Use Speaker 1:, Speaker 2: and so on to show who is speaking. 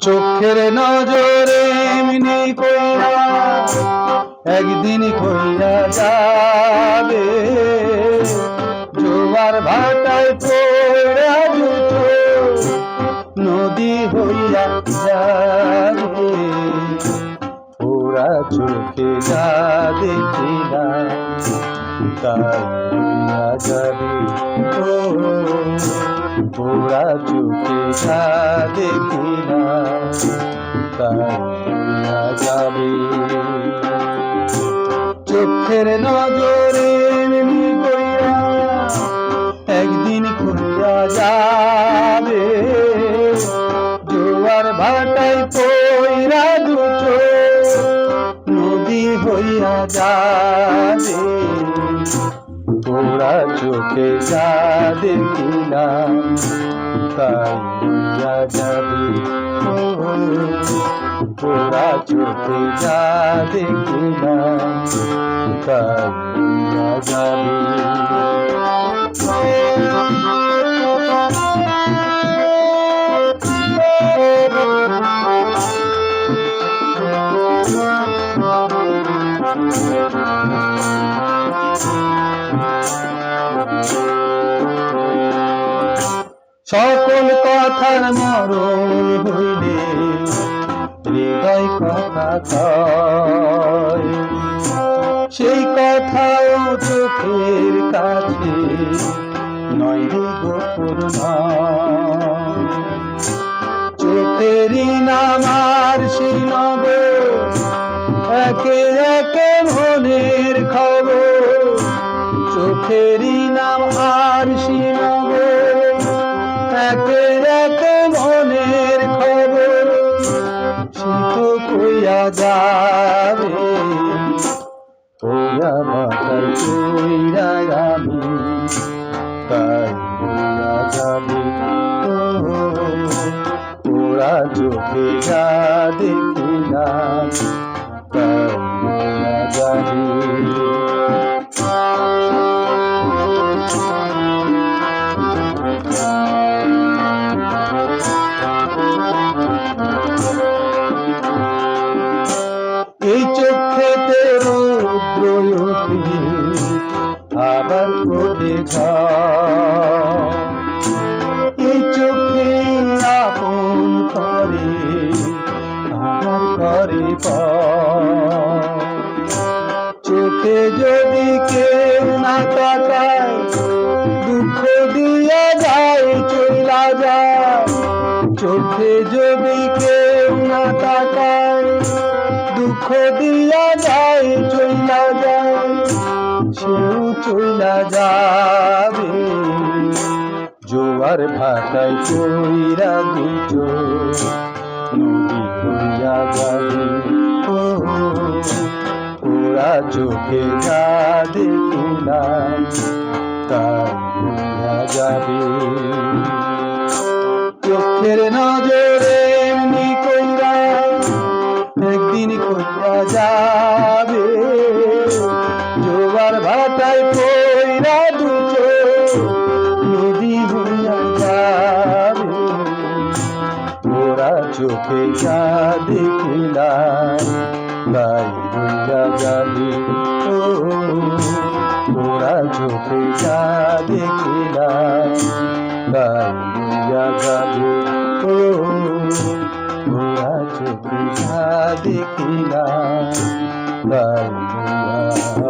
Speaker 1: চোখের নজরে এমনি কইরা একদিন কইরা যাবে, জোয়ার ভাটায় পড়া দুটো নদী হইয়া যাবে। ওরা চোখে যা দেখিলা তাই হইয়া যাবে। ওরা চোখে যা দেখিলা তাই হইয়া যাবে। চোখের নজরে এমনি কইরা একদিন কইরা যাবে, জোয়ার ভাটায় পইরা দুটো নদী হইয়া যাবে। ওরা চোখে যা দেখিলা তাই হইয়া যাবে। ওরা চোখে যা দেখিলা তাই হইয়া যাবে। সকল কথার মরণ হইলে হৃদয় কথা কয়, সেই কথাও চোখের কাছে নয় রে গোপন নয়। চোখেরই নাম আর শিনব একে একে মনের খবর, চোখেরই নাম আর শিনব একে একে মনের খবর। সে তো কইয়া যাবে ওরা বাতায় কইরা আমি তাই হইয়া যাবে। ওরা চোখে যা দেখিলা তাই হইয়া যাবে। এই চোখেতে রৌদ্র ওঠে আবার ওঠে ঝড়, এই চোখে আপন করে আবার করে পর। চোখে যদি কেউ না তাকায় দুঃখ দিয়া যায় চইলা যায়, চোখে যদি কেউ না তাকায় দুঃখ দিয়া যায় চইলা যায়, সেও চইলা যাবে। জোয়ার ভাটায় পইরা দুটো নদী হইয়া যাবে। ওরা চোখে যা দেখিলা তাই হইয়া যাবে। চোখের নজরে এমনি কইরা একদিন কইরা যাবে, জোয়ার ভাটায় পইরা দুটো নদী হইয়া যাবে। ওরা চোখে যা দেখিলা তাই হইয়া যাবে। ওরা চোখে যা দেখিলা তাই হইয়া যাবে। ওরা চোখে যা দেখিলা তাই হইয়া